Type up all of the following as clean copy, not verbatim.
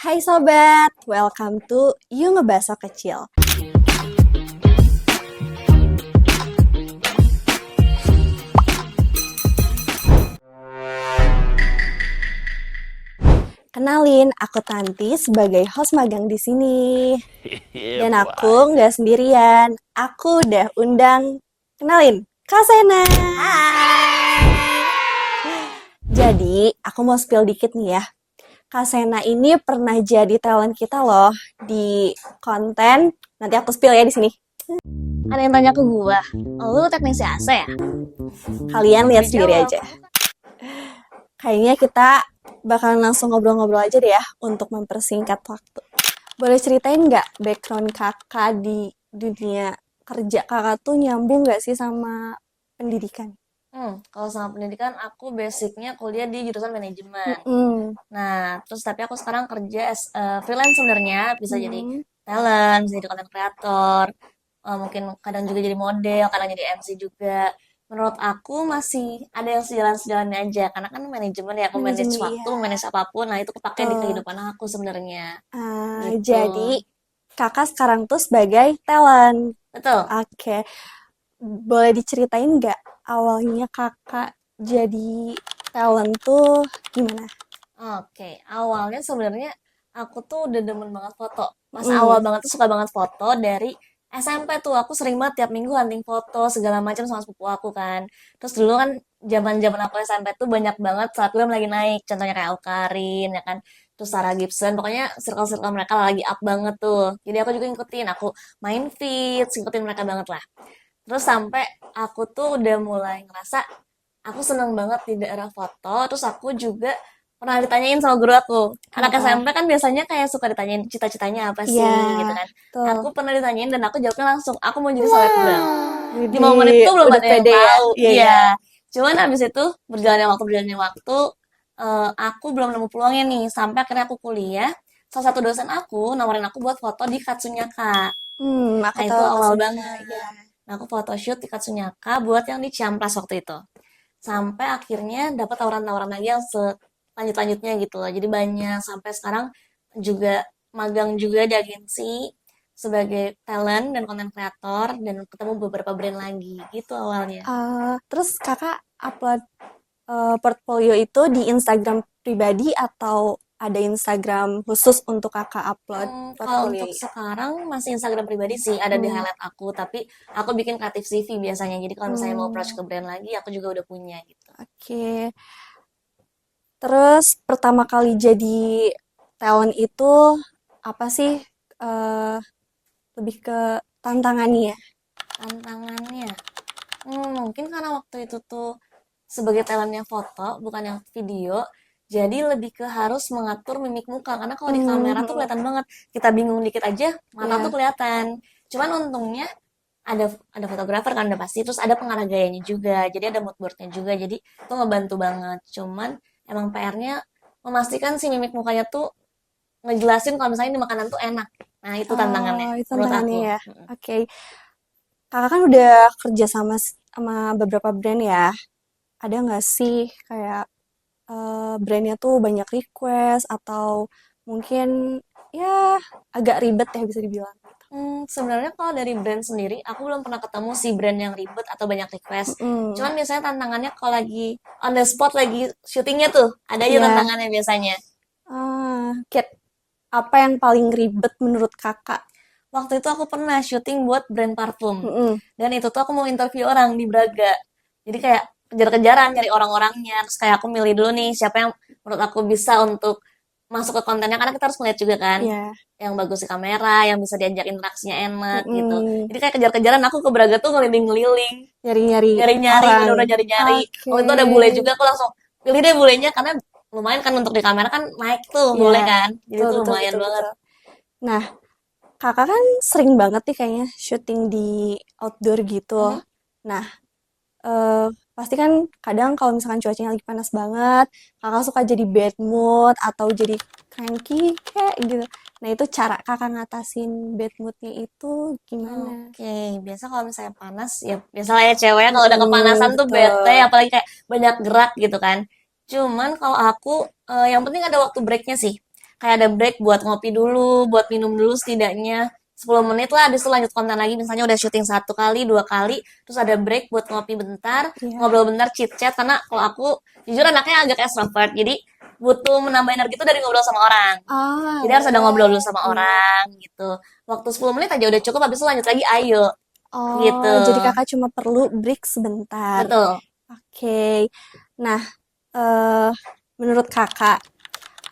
Hai sobat, welcome to You Ngebaso Kecil. Kenalin, aku Tanti sebagai host magang di sini. Dan aku nggak sendirian, aku udah undang, kenalin, Kak Sena. Jadi, aku mau spill dikit nih ya. Kak Sena ini pernah jadi talent kita loh di konten. Nanti aku spill ya di sini. Ada yang tanya ke gua, lu teknisi AC ya? Kalian lihat Gue sendiri jawab. aja. Kayaknya kita bakalan langsung ngobrol-ngobrol aja deh ya untuk mempersingkat waktu. Boleh ceritain nggak background kakak di dunia kerja kakak tuh nyambung nggak sih sama pendidikan? Kalau sama pendidikan, aku basicnya kuliah di jurusan manajemen. Mm-mm. Nah, terus tapi aku sekarang kerja as freelance sebenarnya, bisa jadi Hmm. talent, bisa jadi content creator, mungkin kadang juga jadi model, kadang jadi MC juga. Menurut aku masih ada yang sejalan-sejalannya aja, karena kan manajemen ya, aku manage Manajemen waktu, iya. manage apapun, nah itu kepake di Betul. kehidupan aku sebenarnya, gitu. Jadi kakak sekarang tuh sebagai talent. Betul. Oke, boleh diceritain nggak awalnya kakak jadi talent tuh gimana? Oke, awalnya sebenarnya aku tuh udah demen banget foto. Pas awal Mm. banget tuh suka banget foto dari SMP tuh. Aku sering banget tiap minggu hunting foto segala macam sama sepupu aku kan. Terus dulu kan zaman-zaman aku SMP tuh banyak banget selebgram lagi naik. Contohnya kayak Awkarin ya kan. Terus Sarah Gibson, pokoknya circle-circle mereka lagi up banget tuh. Jadi aku juga ngikutin, aku main feeds, ngikutin mereka banget lah. Terus sampai aku tuh udah mulai ngerasa aku seneng banget di daerah foto. Terus aku juga pernah ditanyain sama guru aku. Anak Apa? SMP kan biasanya kayak suka ditanyain cita-citanya apa Iya, sih gitu kan. betul. Aku pernah ditanyain dan aku jawabnya langsung, aku mau jadi selebgram. Wah, Di momen widih, itu belum udah ada yang pede ya? tahu. Iya, iya. Iya. Cuman habis itu berjalannya waktu, aku belum nemu peluangnya nih. Sampai akhirnya aku kuliah. Salah satu dosen aku nawarin aku buat foto di Katsunyaka. Aku Nah itu tahu awal Katsunyaka, banget. ya. Nah, aku photoshoot di Katsunyaka buat yang di Ciamplas waktu itu. Sampai akhirnya dapat tawaran-tawaran lagi yang selanjut-lanjutnya gitu loh. Jadi banyak sampai sekarang juga magang juga di agensi sebagai talent dan content creator dan ketemu beberapa brand lagi gitu awalnya. Terus kakak upload portfolio itu di Instagram pribadi atau ada Instagram khusus untuk kakak upload Kalau portfolio? untuk sekarang masih Instagram pribadi sih ada di Hmm, highlight aku, tapi aku bikin kreatif CV biasanya. Jadi kalau misalnya mau approach hmm, ke brand lagi, aku juga udah punya gitu. oke. Terus pertama kali jadi talent itu apa sih? eh, Lebih ke tantangannya ya? Tantangannya, mungkin karena waktu itu tuh sebagai talentnya foto, bukan yang video, jadi lebih ke harus mengatur mimik muka. Karena kalau di Hmm, kamera tuh hmm, kelihatan banget. Kita bingung dikit aja, mata tuh ya. kelihatan. Cuman untungnya ada fotografer kan udah pasti, terus ada pengarah gayanya juga. Jadi ada mood boardnya juga. Jadi itu ngebantu banget. Cuman emang PR-nya memastikan si mimik mukanya tuh ngejelasin kalau misalnya ini makanan tuh enak. Nah, itu tantangannya Itu menurut tantangannya aku. ya. Oke. Kakak kan udah kerja sama beberapa brand ya. Ada nggak sih kayak brandnya tuh banyak request atau mungkin ya agak ribet ya bisa dibilang. Sebenarnya kalau dari brand sendiri, aku belum pernah ketemu si brand yang ribet atau banyak request. Mm-mm. Cuman biasanya tantangannya kalau lagi on the spot lagi syutingnya tuh, ada aja Ya, tantangannya biasanya. Kit, apa yang paling ribet menurut kakak? Waktu itu aku pernah syuting buat brand parfum. Mm-mm. Dan itu tuh aku mau interview orang di Braga. Jadi kayak kejar-kejaran nyari orang-orangnya. Terus kayak aku milih dulu nih siapa yang menurut aku bisa untuk masuk ke kontennya. Karena kita harus melihat juga kan. Ya, Yang bagus di kamera, yang bisa diajak interaksinya enak gitu. mm-mm. Jadi kayak kejar-kejaran aku ke Braga tuh ngeliling-ngeliling. Nyari-nyari Nyari-nyari, orang. bener-bener nyari-nyari. Oke, Waktu itu ada bule juga, aku langsung pilih deh bulenya. Karena lumayan kan untuk di kamera kan naik tuh ya, bule kan. Jadi betul tuh betul lumayan betul banget. betul. Nah, kakak kan sering banget nih kayaknya syuting di outdoor gitu. Mhm. Nah, eh, pasti kan kadang kalau misalkan cuacanya lagi panas banget, kakak suka jadi bad mood atau jadi cranky kayak gitu. Nah, itu cara kakak ngatasin bad moodnya itu gimana? Oke, biasa kalau misalnya panas, ya biasalah ya cewek kalau udah Mm-mm, kepanasan tuh bete, betul. apalagi kayak banyak gerak gitu kan. Cuman kalau aku, yang penting ada waktu breaknya sih. kayak ada break buat ngopi dulu, buat minum dulu setidaknya 10 menit lah, habis itu lanjut konten lagi. Misalnya udah syuting 1 kali, 2 kali, terus ada break buat ngopi bentar, Iya. ngobrol bentar, chit chat. Karena kalau aku jujur anaknya agak extrovert, jadi butuh menambah energi itu dari ngobrol sama orang. Ah, Jadi harus ada ngobrol dulu sama iya. orang gitu. Waktu 10 menit aja udah cukup, habis itu lanjut lagi, ayo gitu. Oh, jadi kakak cuma perlu break sebentar. Betul. Oke. Nah, eh menurut kakak,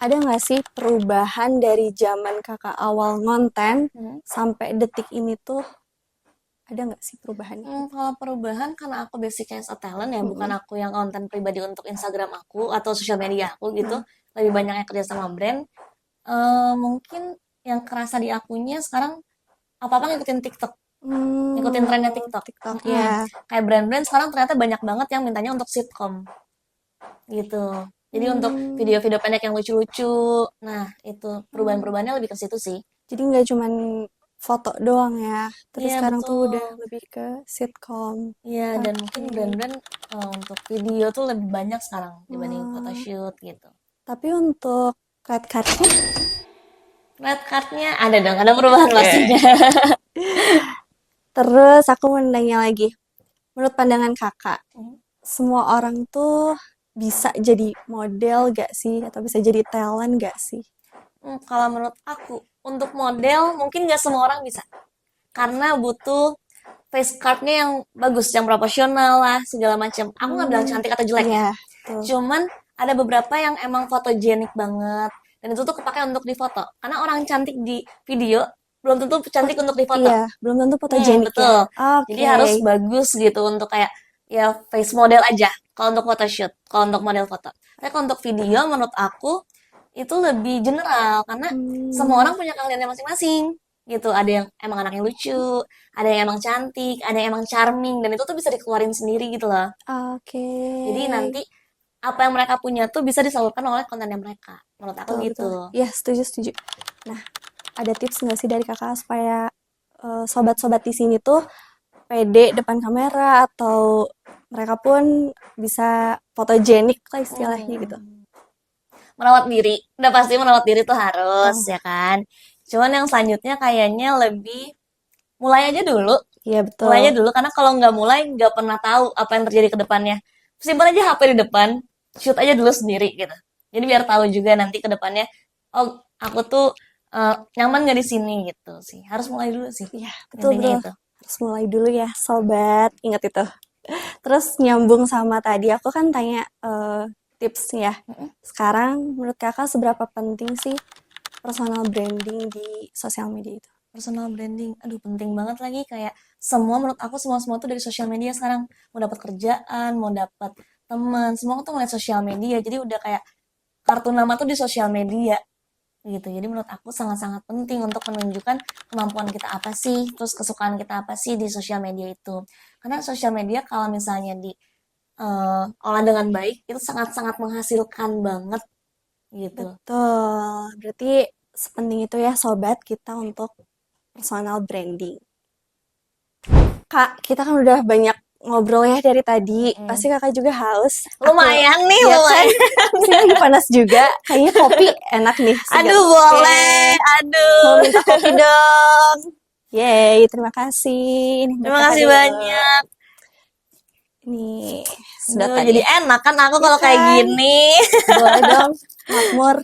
ada nggak sih perubahan dari zaman kakak awal ngonten Hmm. sampai detik ini tuh, ada nggak sih perubahannya? Kalau perubahan karena aku basicnya as a talent ya, bukan Mm-mm. aku yang konten pribadi untuk Instagram aku atau sosial media aku gitu. Mm. Lebih banyak yang kerja sama brand. Mungkin yang kerasa di akunya sekarang apa-apa ngikutin TikTok, ngikutin trennya TikTok. TikTok Mm-mm. ya. Kayak brand-brand sekarang ternyata banyak banget yang mintanya untuk sitcom gitu. Jadi untuk Hmm, video-video pendek yang lucu-lucu. Nah, itu perubahan-perubahannya lebih ke situ sih. jadi nggak cuman foto doang ya, tapi Iya, sekarang tuh udah betul. lebih ke sitcom. Iya, dan mungkin Oke. brand-brand untuk video tuh lebih banyak sekarang dibanding Wah, photoshoot gitu. tapi untuk red cardnya, Red card-nya ada dong, ada perubahan pastinya. terus aku mau nanya lagi, menurut pandangan kakak, semua orang tuh bisa jadi model gak sih? Atau bisa jadi talent gak sih? Kalau menurut aku, untuk model mungkin nggak semua orang bisa. Karena butuh face card-nya yang bagus, yang proporsional lah, segala macam. Aku nggak bilang Hmm, cantik atau jelek ya. iya, tuh. Cuman ada beberapa yang emang fotogenik banget. Dan itu tuh kepakai untuk difoto. Karena orang cantik di video belum tentu cantik untuk difoto. Iya, belum tentu fotogenik ya. Betul. Jadi Oke, harus bagus gitu untuk kayak ya face model aja. Kalau untuk photoshoot, kalau untuk model foto. Tapi kalau untuk video menurut aku itu lebih general karena semua hmm, orang punya keahliannya masing-masing gitu. Ada yang emang anaknya lucu, ada yang emang cantik, ada yang emang charming dan itu tuh bisa dikeluarin sendiri gitu loh. oke. Jadi nanti apa yang mereka punya tuh bisa disalurkan oleh kontennya mereka. Menurut aku Betul, betul. gitu. Ya, setuju, setuju. Nah, ada tips nggak sih dari kakak supaya sobat-sobat di sini tuh pede depan kamera atau mereka pun bisa fotogenik lah istilahnya gitu. Hmm. Merawat diri, udah pasti merawat diri tuh harus Betul. ya kan. Cuman yang selanjutnya kayaknya lebih mulai aja dulu, Iya, mulai betul. aja dulu karena kalau nggak mulai nggak pernah tahu apa yang terjadi ke depannya. Simpan aja HP di depan, shoot aja dulu sendiri gitu. Jadi biar tahu juga nanti ke depannya, oh aku tuh nyaman nggak di sini gitu sih. Harus mulai dulu sih. Iya, betul, Intinya betul. itu. Harus mulai dulu ya, sobat. Ingat itu. Terus nyambung sama tadi, aku kan tanya tips ya. Mm-mm. Sekarang menurut kakak seberapa penting sih personal branding di sosial media itu? Personal branding, aduh penting banget lagi kayak semua menurut aku semua tuh dari sosial media sekarang mau dapat kerjaan, mau dapat teman, semua tuh ngeliat sosial media. Jadi udah kayak kartu nama tuh di sosial media gitu. Jadi menurut aku sangat-sangat penting untuk menunjukkan kemampuan kita apa sih, terus kesukaan kita apa sih di sosial media itu. Karena sosial media kalau misalnya di olah dengan baik itu sangat-sangat menghasilkan banget gitu. Betul. Berarti sepenting itu ya sobat kita untuk personal branding. Kak, kita kan udah banyak ngobrol ya dari tadi. Pasti Mm-mm. kakak juga haus. Aku, Lumayan nih, ya kan? lumayan. Sini lagi panas juga. Kayaknya kopi enak nih, segar. Aduh, Oke, boleh. mau Aduh. minta kopi dong. Yeay, terima kasih. Ini buat Terima kakak kasih dulu. banyak. Nih, Duh, sedotan jadi nih. enak kan aku Ya kalau kayak kan? gini. Boleh dong. Makmur,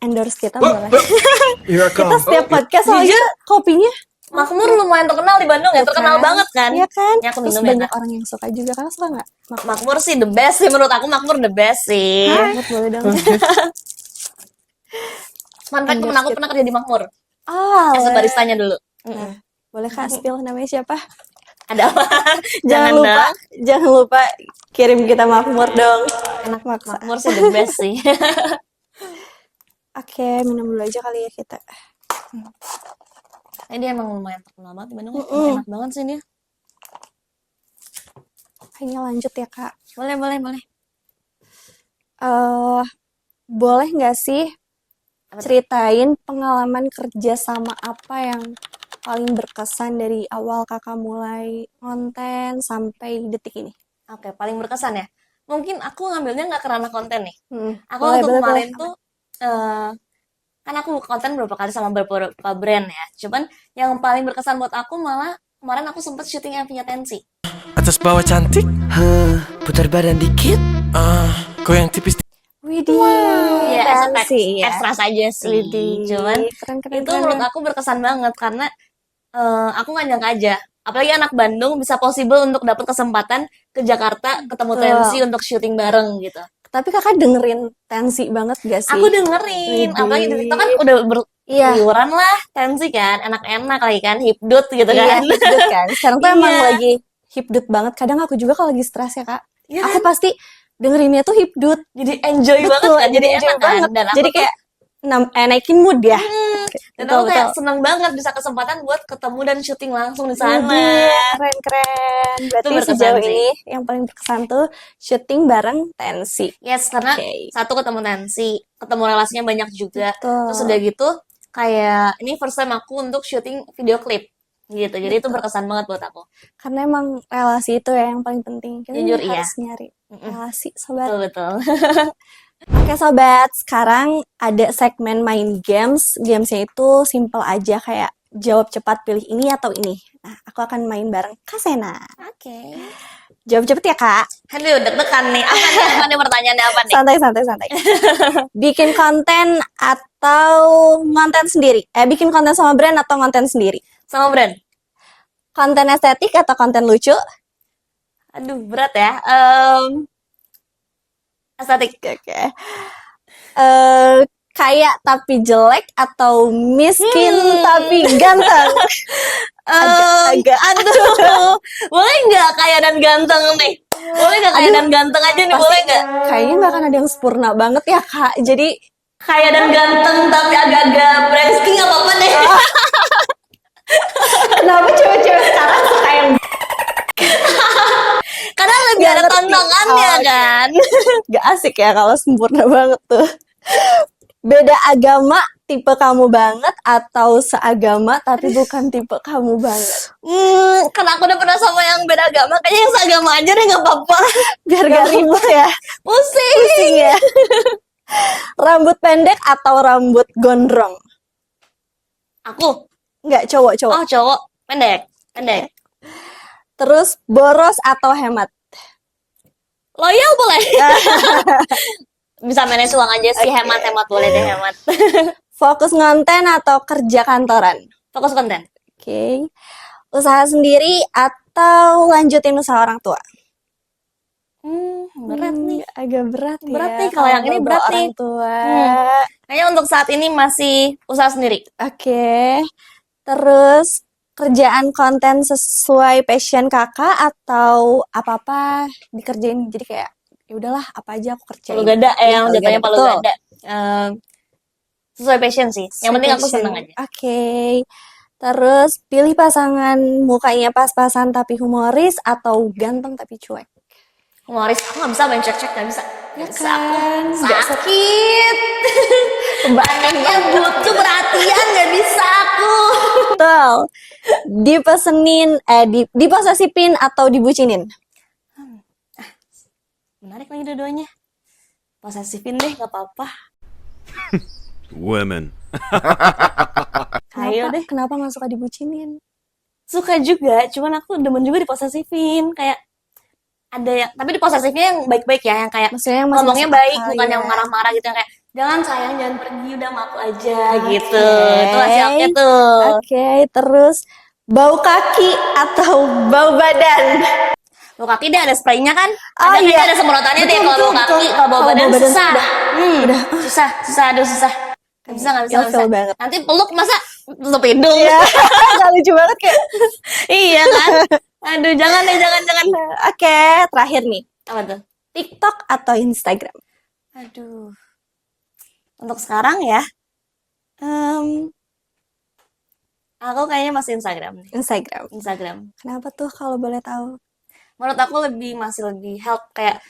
endorse kita boleh. Here I Kita come. setiap podcast soalnya Jujur, kopinya Makmur Makmur. lumayan terkenal di Bandung ya, Tuh terkenal kan? banget kan. Iya kan? Ini aku Terus minum ya, banyak Kak. orang yang suka juga. Kakak suka nggak? Makmur. Makmur sih the best sih menurut aku, Makmur the best sih. Makmur boleh dong. Fun fact, temen Endorse aku kita. pernah kerja di Makmur. Ah, As baristanya dulu. Mm-mm. nah, boleh Kak spill namanya siapa? Ada apa? Jangan Jangan lupa, dong. jangan lupa kirim kita Makmur dong. Enak, Maksa. Makmur sih the best sih. Oke, minum dulu aja kali ya kita. Ini dia emang lumayan terkenal banget di Bandung ya. Emang Mm-mm. enak banget sih dia. Kayaknya lanjut ya Kak. Boleh, boleh, boleh. eh Boleh nggak sih Apa tuh? ceritain pengalaman kerja sama apa yang paling berkesan dari awal kakak mulai konten sampai detik ini? Oke, paling berkesan ya. Mungkin aku ngambilnya nggak ke ranah konten nih. Aku Boleh, waktu boleh, boleh. kemarin tuh eh, kan aku konten beberapa kali sama beberapa brand ya. Cuman yang paling berkesan buat aku malah kemarin aku sempet syuting MV-nya Tensi. Atas bawah cantik, putar badan dikit, goyang tipis. Widih, Ya, Tensi ya. ekstra saja sih. Widih, Cuman keren keren itu keren. menurut aku berkesan banget karena aku nggak nyangka aja. Apalagi anak Bandung bisa possible untuk dapat kesempatan ke Jakarta ketemu Betul. Tensi untuk syuting bareng gitu. Tapi kakak dengerin Tensi banget gak sih? Aku dengerin, apalagi di TikTok kan Widih. udah Iya, berseliweran lah Tensi kan, enak-enak lagi kan, hipdut gitu iya kan. hipdut kan. Sekarang tuh emang Iya, lagi hipdut banget. Kadang aku juga kalau lagi stres ya kak, iya aku kan? pasti dengerinnya tuh hipdut. Jadi enjoy banget Betul, kan, jadi enjoy enak kan. banget. Dan aku Jadi tuh kayak naikin mood ya. dan Betul aku kayak betul. seneng banget bisa kesempatan buat ketemu dan syuting langsung di sana. Widih, keren keren. Itu Berarti berkesan sejauh sih. ini yang paling berkesan tuh syuting bareng Tensi. Yes, karena Oke, satu ketemu Nancy, ketemu relasinya banyak juga. Terus udah betul gitu, kayak ini first time aku untuk syuting video klip gitu. Jadi itu betul. berkesan banget buat aku. Karena emang relasi itu ya yang paling penting. Kita Jujur iya. harus nyari Mm-mm. relasi, sobat. Betul betul. Oke sobat, sekarang ada segmen main games. Gamesnya itu simple aja kayak jawab cepat pilih ini atau ini. Nah, aku akan main bareng Kak Sena. Oke. Jawab cepet ya Kak. Aduh, deg-degan nih. Apa nih pertanyaannya apa nih? Santai, santai, santai. Bikin konten atau ngonten sendiri? Bikin konten sama brand atau ngonten sendiri? Sama brand. Konten estetik atau konten lucu? Aduh, berat ya. Estetik. Oke. Kaya tapi jelek atau miskin tapi ganteng? Agak. Aduh, boleh nggak kaya dan ganteng nih? Boleh nggak kaya Aduh, dan ganteng aja nih, pasti boleh nggak? kayaknya nggak akan ada yang sempurna banget ya Kak. Jadi Kaya dan ganteng tapi agak-agak brengsek nggak apa-apa deh. kenapa cewek-cewek sekarang suka yang Karena lebih nggak ada ngerti? tantangannya Oh, kan. gak asik ya kalau sempurna banget tuh. Beda agama tipe kamu banget atau seagama tapi bukan tipe kamu banget? Karena aku udah pernah sama yang beda agama, kayaknya yang seagama aja deh nggak apa-apa. Biar gak ribet ya. Pusing. Pusing ya. Rambut pendek atau rambut gondrong? Aku, Nggak, cowok-cowok. oh cowok, pendek, pendek. Terus boros atau hemat? Loyal boleh. Bisa manage uang aja sih, hemat-hemat boleh deh hemat. Fokus ngonten atau kerja kantoran? Fokus konten. Oke. Usaha sendiri atau lanjutin usaha orang tua? Berat nih. Agak berat ya. Berat nih, kalau yang ini bawa berat orang nih. tua. Kayaknya untuk saat ini masih usaha sendiri. Oke. Terus kerjaan konten sesuai passion kakak atau apa-apa dikerjain jadi kayak ya udahlah apa aja aku kerjain. Palu gada yang Palu jatuhnya gada, palu betul. gada. Sesuai passion sih. Yang penting aku Passion. seneng aja. Oke. Terus pilih pasangan mukanya pas-pasan tapi humoris atau ganteng tapi cuek. Humoris, aku nggak bisa main cek-cek, nggak bisa. Nggak bisa aku. Kan nggak Sakit. Anaknya butuh perhatian, nggak bisa aku. betul. Dipesenin diposesifin atau dibucinin? Menarik lagi dua-duanya. Posesifin deh, nggak apa-apa. Women. Ayo deh. Kenapa nggak suka dibucinin? Suka juga, cuman aku demen juga diposesifin. Kayak ada yang, tapi diposesifnya yang baik-baik ya, yang kayak Maksudnya yang masih ngomongnya masuk baik, akal, bukan ya. yang marah-marah gitu, yang kayak jangan sayang, jangan pergi, udah sama aku aja gitu. Oke. Itu masih oke tuh. Oke, terus bau kaki atau bau badan? Bau kaki deh ada spraynya kan? Oh, Ada kayaknya iya. ada semprotannya deh Betul, kalau bau betul, kaki, betul. kalau bau Kalau badan bau badan susah. udah. Susah, susah, aduh susah. Nggak bisa, nggak bisa, nggak Ilfil bisa. banget. Nanti peluk masa tutup hidung? Iya, nggak lucu banget kayak. Iya kan? Aduh, jangan deh, jangan, jangan. Oke, terakhir nih. Apa tuh? TikTok atau Instagram? Aduh. Untuk sekarang ya, aku kayaknya masih Instagram nih. Instagram. Instagram. Kenapa tuh kalau boleh tahu? Menurut aku masih lebih help kayak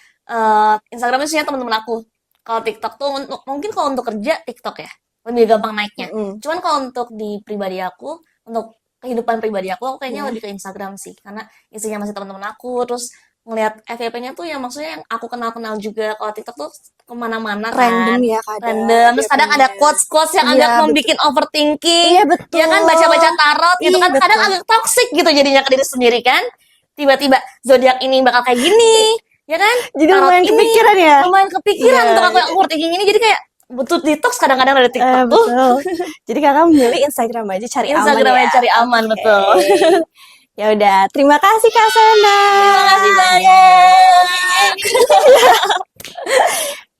Instagram itu isinya teman-teman aku. Kalau TikTok tuh mungkin kalau untuk kerja TikTok ya lebih gampang naiknya. Cuman kalau untuk di pribadi aku, untuk kehidupan pribadi aku kayaknya lebih ke Instagram sih karena isinya masih teman-teman aku. Terus ngelihat FYP-nya tuh yang maksudnya yang aku kenal-kenal juga. Kalau TikTok tuh kemana-mana Random kan, ya kadang random. Terus kadang ada FYP-nya. quotes-quotes yang Iya, agak betul. membuat overthinking, Iya, ya kan, betul. baca-baca tarot gitu Iya, kan, kadang betul. agak toxic gitu jadinya ke diri sendiri kan. Tiba-tiba zodiak ini bakal kayak gini, ya kan? Jadi Tarot lumayan ini kepikiran ya? lumayan Iya, kepikiran untuk aku yang overthinking ini, jadi kayak butuh detox kadang-kadang dari TikTok tuh. betul. Jadi kakak milih Instagram aja cari aman Instagram ya. aja cari aman, Oke. betul. Ya udah, terima kasih Kak Sena. Terima kasih banyak.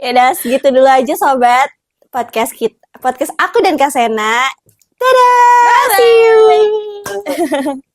Ya udah, segitu dulu aja sobat podcast kita, podcast aku dan Kak Sena. Dadah, see you.